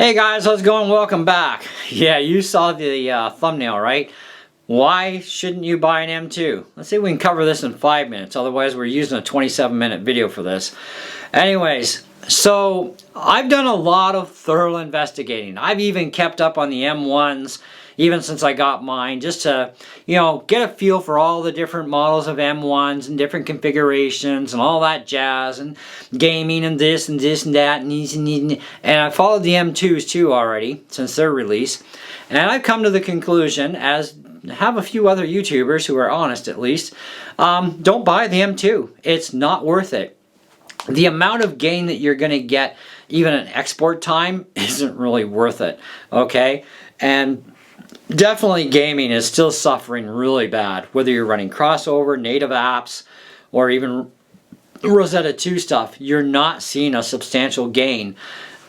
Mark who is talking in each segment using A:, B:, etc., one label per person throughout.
A: Hey guys, how's it going? Welcome back. Yeah, you saw the thumbnail, right? Why shouldn't you buy an M2? Let's see if we can cover this in 5 minutes. Otherwise, we're using a 27-minute video for this. Anyways, so I've done a lot of thorough investigating. I've even kept up on the M1s even since I got mine, just to, get a feel for all the different models of M1s and different configurations and all that jazz and gaming and this and this and that and these and these. And I followed the M2s too already since their release. And I've come to the conclusion, as have a few other YouTubers who are honest at least, don't buy the M2. It's not worth it. The amount of gain that you're going to get, even in export time, isn't really worth it, okay? And definitely gaming is still suffering really bad, whether you're running crossover, native apps, or even Rosetta 2 stuff. You're not seeing a substantial gain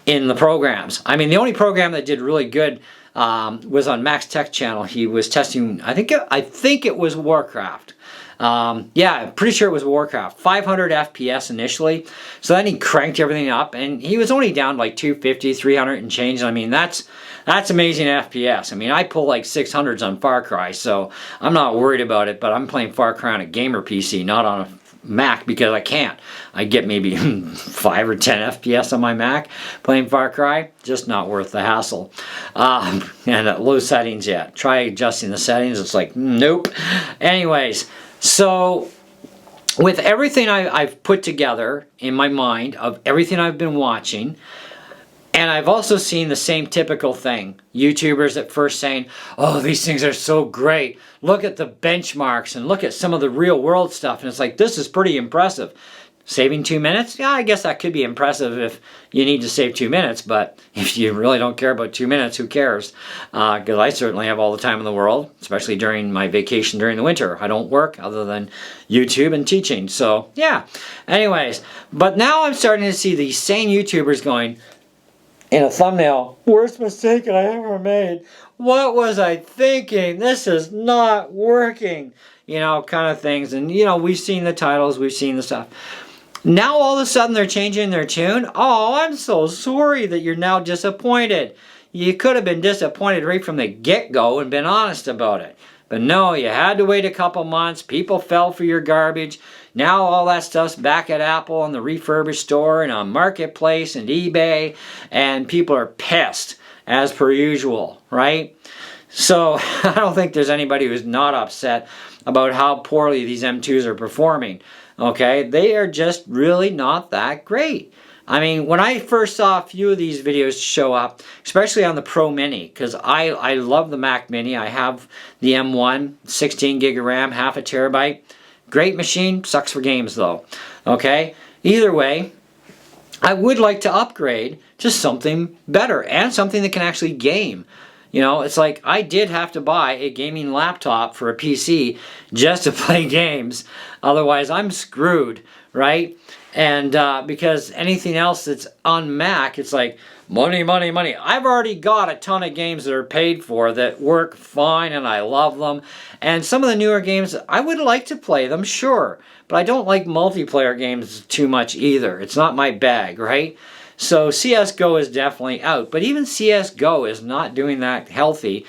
A: in the programs. I mean, the only program that did really good was on Max Tech channel. He was testing, I think it was Warcraft. Yeah, I'm pretty sure it was Warcraft. 500 FPS initially. So then he cranked everything up, and he was only down like 250, 300 and change. I mean, that's amazing FPS. I mean, I pull like 600s on Far Cry, so I'm not worried about it, but I'm playing Far Cry on a gamer PC, not on a Mac, because I can't. I get maybe 5 or 10 FPS on my Mac playing Far Cry. Just not worth the hassle. And at low settings yet. Try adjusting the settings. It's like, nope. Anyways, so with everything I've put together in my mind of everything I've been watching, and I've also seen the same typical thing. YouTubers at first saying, oh, these things are so great. Look at the benchmarks and look at some of the real world stuff. And it's like, this is pretty impressive. Saving 2 minutes? Yeah, I guess that could be impressive if you need to save 2 minutes. But if you really don't care about 2 minutes, who cares? Because I certainly have all the time in the world, especially during my vacation during the winter. I don't work other than YouTube and teaching. So, yeah. Anyways, but now I'm starting to see these same YouTubers going, in a thumbnail, worst mistake I ever made. What was I thinking? This is not working. Kind of things. And, we've seen the titles, we've seen the stuff. Now all of a sudden they're changing their tune. Oh, I'm so sorry that you're now disappointed. You could have been disappointed right from the get-go and been honest about it. But no, you had to wait a couple months. People fell for your garbage. Now all that stuff's back at Apple and the refurbished store and on Marketplace and eBay. And people are pissed, as per usual, right? So I don't think there's anybody who's not upset about how poorly these M2s are performing. Okay, they are just really not that great. I mean, when I first saw a few of these videos show up, especially on the Pro Mini, because I love the Mac Mini. I have the M1, 16 gig of RAM, half a terabyte. Great machine, sucks for games though. Okay, either way, I would like to upgrade to something better and something that can actually game. It's like I did have to buy a gaming laptop for a PC just to play games. Otherwise, I'm screwed, right? And because anything else that's on Mac, it's like money, money, money. I've already got a ton of games that are paid for that work fine and I love them. And some of the newer games, I would like to play them, sure. But I don't like multiplayer games too much either. It's not my bag, right? So CSGO is definitely out. But even CSGO is not doing that healthy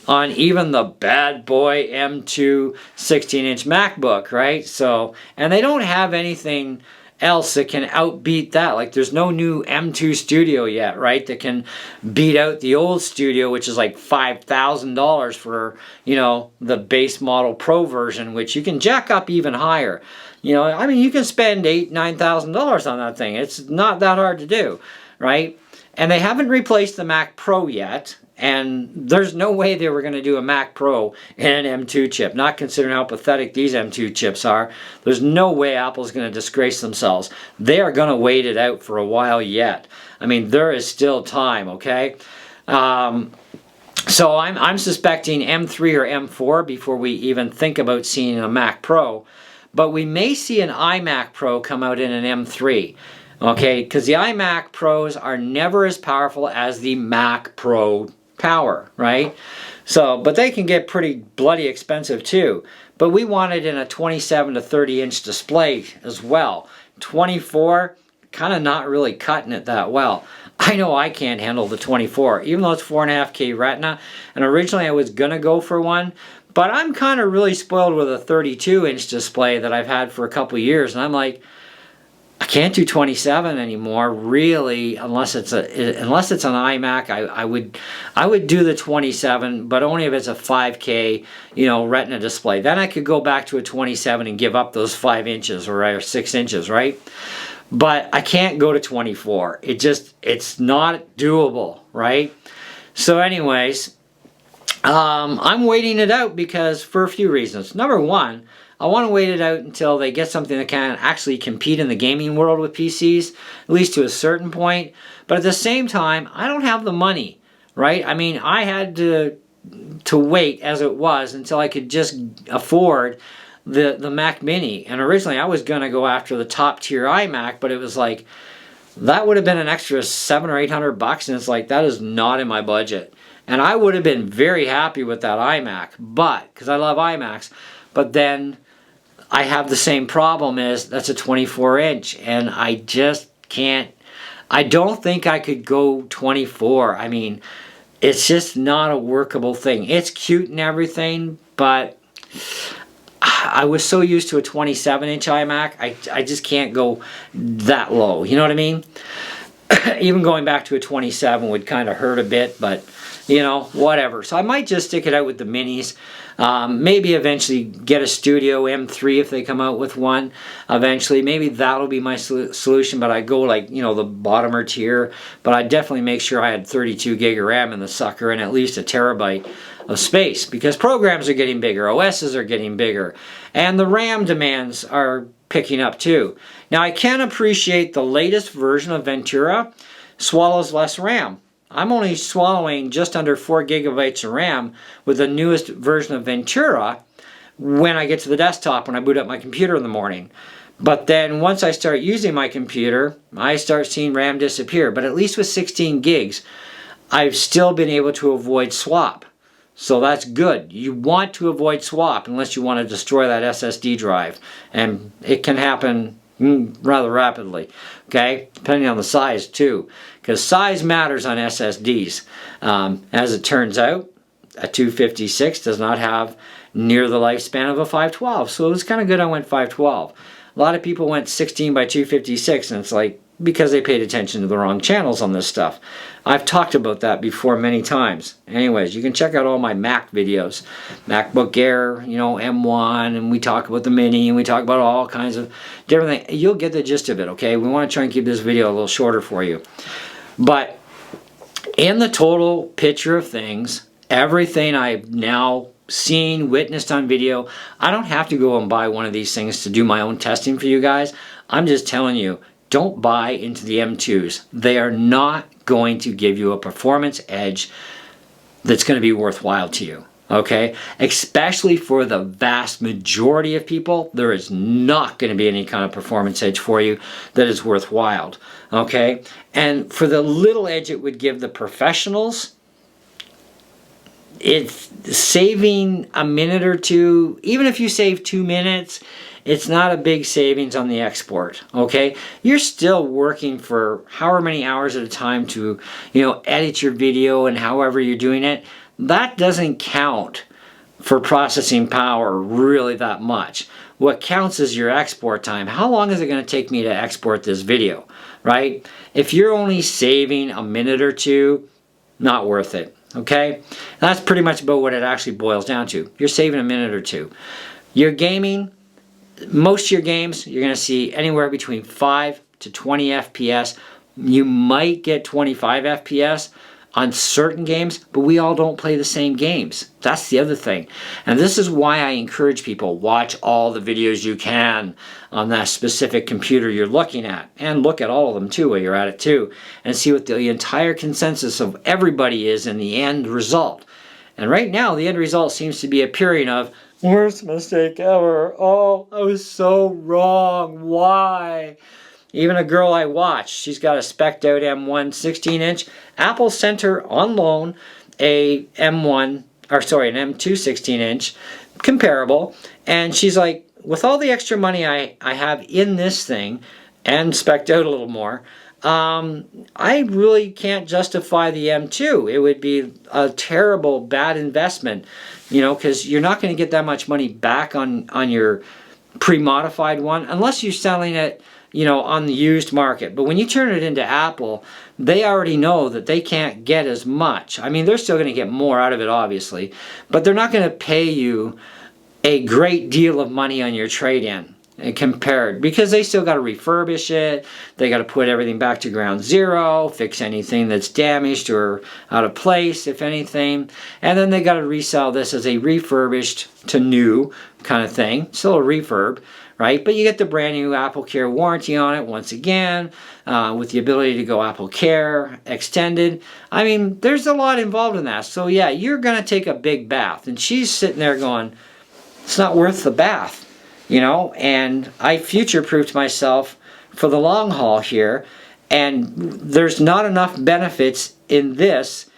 A: on even the bad boy M2 16-inch MacBook, right? So, and they don't have anything else that can outbeat that. Like there's no new M2 Studio yet, right? That can beat out the old Studio, which is like $5,000 for, the base model Pro version, which you can jack up even higher. I mean, you can spend $8,000, $9,000 on that thing. It's not that hard to do, right? And they haven't replaced the Mac Pro yet. And there's no way they were going to do a Mac Pro and an M2 chip. Not considering how pathetic these M2 chips are. There's no way Apple's going to disgrace themselves. They are going to wait it out for a while yet. I mean, there is still time, okay? So I'm suspecting M3 or M4 before we even think about seeing a Mac Pro. But we may see an iMac Pro come out in an M3. Okay, because the iMac Pros are never as powerful as the Mac Pro power, right? So, but they can get pretty bloody expensive too. But we want it in a 27 to 30 inch display as well. 24 kind of not really cutting it that well. I know I can't handle the 24, even though it's 4.5K Retina, and originally I was gonna go for one, but I'm kind of really spoiled with a 32-inch display that I've had for a couple years, and I'm like, I can't do 27 anymore, really, unless it's an iMac. I would do the 27, but only if it's a 5K, Retina display. Then I could go back to a 27 and give up those 5 inches or 6 inches, right? But I can't go to 24. It's not doable, right? So anyways, I'm waiting it out because for a few reasons. Number one, I want to wait it out until they get something that can actually compete in the gaming world with PCs, at least to a certain point. But at the same time, I don't have the money, right? I mean, I had to wait as it was until I could just afford the Mac Mini. And originally I was going to go after the top tier iMac, but it was like, that would have been an extra $700 or $800, and it's like, that is not in my budget. And I would have been very happy with that iMac, but, because I love iMacs, but then I have the same problem as that's a 24-inch, and I just can't, I don't think I could go 24. I mean, it's just not a workable thing. It's cute and everything, but I was so used to a 27-inch iMac, I just can't go that low. You know what I mean? Even going back to a 27 would kind of hurt a bit, but whatever. So I might just stick it out with the minis. Maybe eventually get a Studio M3 if they come out with one. Eventually, maybe that'll be my solution, but I go like, the bottomer tier. But I definitely make sure I had 32 gig of RAM in the sucker and at least a terabyte of space, because programs are getting bigger, OSs are getting bigger, and the RAM demands are picking up too. Now I can appreciate the latest version of Ventura swallows less RAM. I'm only swallowing just under 4 gigabytes of RAM with the newest version of Ventura when I get to the desktop, when I boot up my computer in the morning. But then once I start using my computer, I start seeing RAM disappear. But at least with 16 gigs, I've still been able to avoid swap. So that's good. You want to avoid swap unless you want to destroy that SSD drive. And it can happen rather rapidly, okay? Depending on the size too. Because size matters on SSDs. As it turns out, a 256 does not have near the lifespan of a 512. So it was kind of good I went 512. A lot of people went 16 by 256, and it's like, because they paid attention to the wrong channels on this stuff. I've talked about that before many times. Anyways, you can check out all my Mac videos. MacBook Air, M1, and we talk about the Mini, and we talk about all kinds of different things. You'll get the gist of it, okay? We want to try and keep this video a little shorter for you. But in the total picture of things, everything I've now seen, witnessed on video, I don't have to go and buy one of these things to do my own testing for you guys. I'm just telling you, don't buy into the M2s. They are not going to give you a performance edge that's going to be worthwhile to you, okay? Especially for the vast majority of people, there is not going to be any kind of performance edge for you that is worthwhile, okay? And for the little edge it would give the professionals, it's saving a minute or two. Even if you save 2 minutes, it's not a big savings on the export, okay? You're still working for however many hours at a time to, edit your video, and however you're doing it. That doesn't count for processing power really that much. What counts is your export time. How long is it going to take me to export this video, right? If you're only saving a minute or two, not worth it, okay? That's pretty much about what it actually boils down to. You're saving a minute or two. Your gaming, most of your games, you're going to see anywhere between 5 to 20 FPS. You might get 25 FPS on certain games, but we all don't play the same games. That's the other thing. And this is why I encourage people, watch all the videos you can on that specific computer you're looking at. And look at all of them too while you're at it too. And see what the entire consensus of everybody is in the end result. And right now, the end result seems to be appearing of, worst mistake ever. Oh, I was so wrong. Why? Even a girl I watched, she's got a spec'd out M1 16-inch. Apple sent her on loan an M2 16-inch, comparable. And she's like, with all the extra money I have in this thing, and spec'd out a little more, I really can't justify the M2. It would be a terrible, bad investment, you know, because you're not going to get that much money back on your pre-modified one unless you're selling it, you know, on the used market. But when you turn it into Apple, they already know that they can't get as much. I mean, they're still going to get more out of it, obviously, but they're not going to pay you a great deal of money on your trade-in compared, because they still got to refurbish it, they got to put everything back to ground zero, fix anything that's damaged or out of place, if anything, and then they got to resell this as a refurbished to new kind of thing, still a refurb, right? But you get the brand new Apple Care warranty on it once again, with the ability to go Apple Care extended. I mean, there's a lot involved in that. So yeah, you're gonna take a big bath, and she's sitting there going, it's not worth the bath. You know, and I future-proofed myself for the long haul here, and there's not enough benefits in this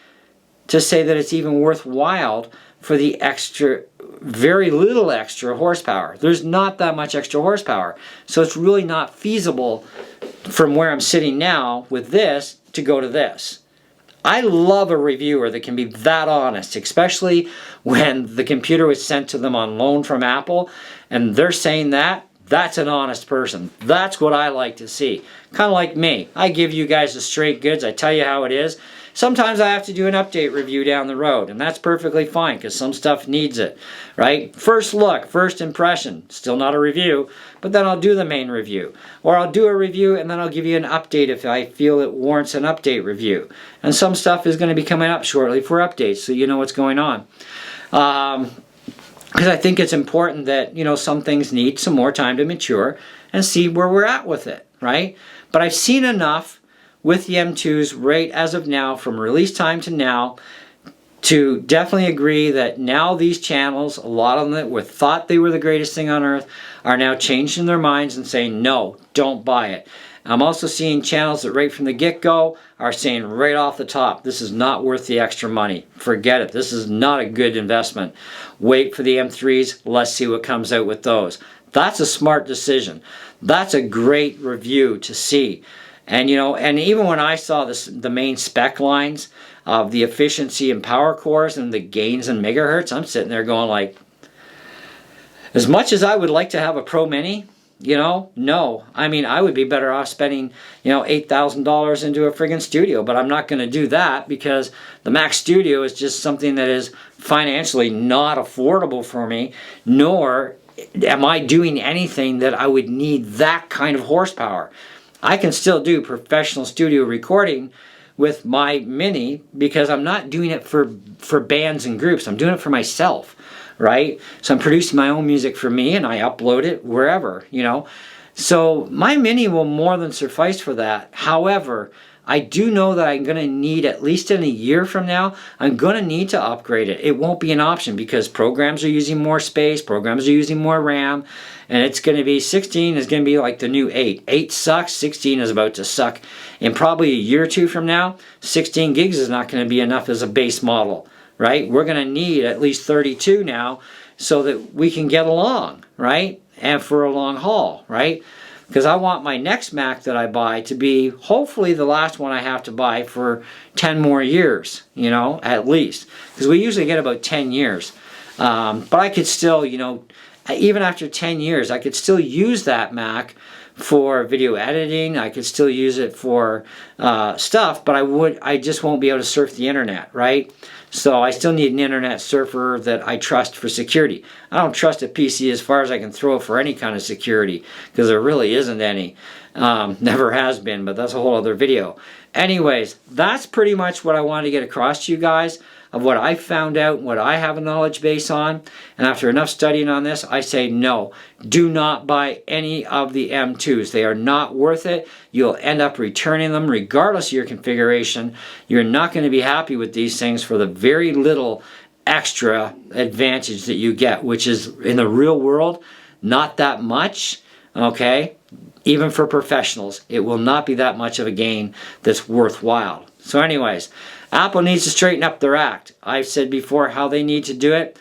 A: to say that it's even worthwhile for the extra, very little extra horsepower. There's not that much extra horsepower, so it's really not feasible from where I'm sitting now with this to go to this. I love a reviewer that can be that honest, especially when the computer was sent to them on loan from Apple and they're saying that. That's an honest person. That's what I like to see. Kind of like me. I give you guys the straight goods. I tell you how it is. Sometimes I have to do an update review down the road, and that's perfectly fine because some stuff needs it, right? First look, first impression, still not a review, but then I'll do the main review. Or I'll do a review and then I'll give you an update if I feel it warrants an update review. And some stuff is going to be coming up shortly for updates, so you know what's going on. Because I think it's important that, you know, some things need some more time to mature and see where we're at with it, right? But I've seen enough with the M2s right as of now, from release time to now, to definitely agree that now these channels, a lot of them that were thought they were the greatest thing on earth, are now changing their minds and saying, no, don't buy it. I'm also seeing channels that right from the get-go are saying right off the top, this is not worth the extra money. Forget it. This is not a good investment. Wait for the M3s. Let's see what comes out with those. That's a smart decision. That's a great review to see. And, you know, and even when I saw this, the main spec lines of the efficiency and power cores and the gains in megahertz, I'm sitting there going like, as much as I would like to have a Pro Mini, you know, no. I mean, I would be better off spending, you know, $8,000 into a friggin' studio, but I'm not going to do that because the Mac Studio is just something that is financially not affordable for me, nor am I doing anything that I would need that kind of horsepower. I can still do professional studio recording with my Mini because I'm not doing it for bands and groups. I'm doing it for myself, right? So I'm producing my own music for me and I upload it wherever, you know. So my Mini will more than suffice for that. However, I do know that I'm going to need, at least in a year from now, I'm going to need to upgrade it. It won't be an option because programs are using more space, programs are using more RAM, and it's going to be, 16 is going to be like the new 8. 8 sucks, 16 is about to suck. In probably a year or two from now, 16 gigs is not going to be enough as a base model, right? We're going to need at least 32 now so that we can get along, right? And for a long haul, right? Because I want my next Mac that I buy to be hopefully the last one I have to buy for 10 more years, you know, at least. Because we usually get about 10 years. But I could still, you know, even after 10 years, I could still use that Mac for video editing. I could still use it for stuff, but I just won't be able to surf the internet, right? So I still need an internet surfer that I trust for security. I don't trust a PC as far as I can throw it for any kind of security because there really isn't any. Never has been, but that's a whole other video. Anyways, that's pretty much what I wanted to get across to you guys of what I found out, what I have a knowledge base on. And after enough studying on this, I say no. Do not buy any of the M2s. They are not worth it. You'll end up returning them regardless of your configuration. You're not going to be happy with these things for the very little extra advantage that you get, which is in the real world, not that much, okay? Even for professionals, it will not be that much of a gain that's worthwhile. So anyways, Apple needs to straighten up their act. I've said before how they need to do it,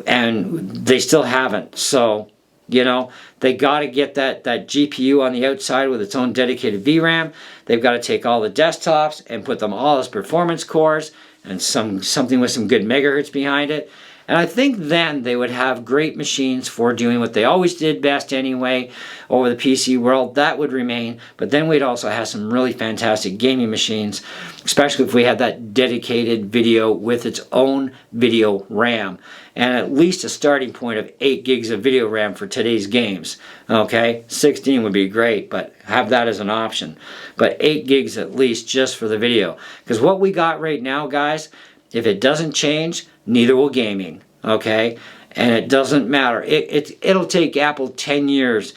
A: and they still haven't. So You know, they got to get that GPU on the outside with its own dedicated VRAM. They've got to take all the desktops and put them all as performance cores and something with some good megahertz behind it. And I think then they would have great machines for doing what they always did best anyway over the PC world. That would remain. But then we'd also have some really fantastic gaming machines, especially if we had that dedicated video with its own video RAM. And at least a starting point of 8 gigs of video RAM for today's games. Okay, 16 would be great, but have that as an option. But 8 gigs at least just for the video. Because what we got right now, guys, if it doesn't change, neither will gaming, okay? And it doesn't matter. It'll take Apple 10 years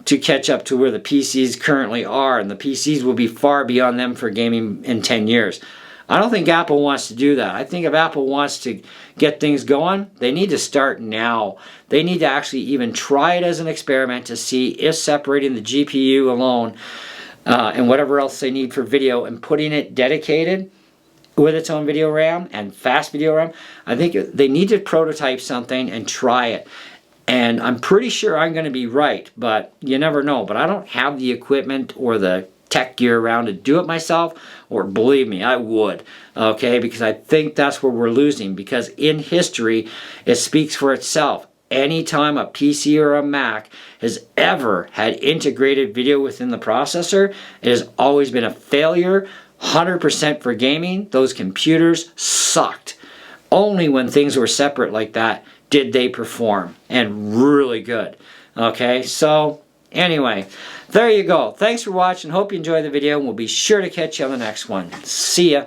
A: to catch up to where the PCs currently are, and the PCs will be far beyond them for gaming in 10 years. I don't think Apple wants to do that. I think if Apple wants to get things going, they need to start now. They need to actually even try it as an experiment to see if separating the GPU alone and whatever else they need for video and putting it dedicated with its own video RAM and fast video RAM, I think they need to prototype something and try it. And I'm pretty sure I'm going to be right, but you never know. But I don't have the equipment or the tech gear around to do it myself, or believe me, I would, okay? Because I think that's where we're losing, because in history, it speaks for itself. Anytime a PC or a Mac has ever had integrated video within the processor, it has always been a failure. 100% for gaming. Those computers sucked. Only when things were separate like that did they perform, and really good. Okay, so anyway, there you go. Thanks for watching. Hope you enjoyed the video, and we'll be sure to catch you on the next one. See ya.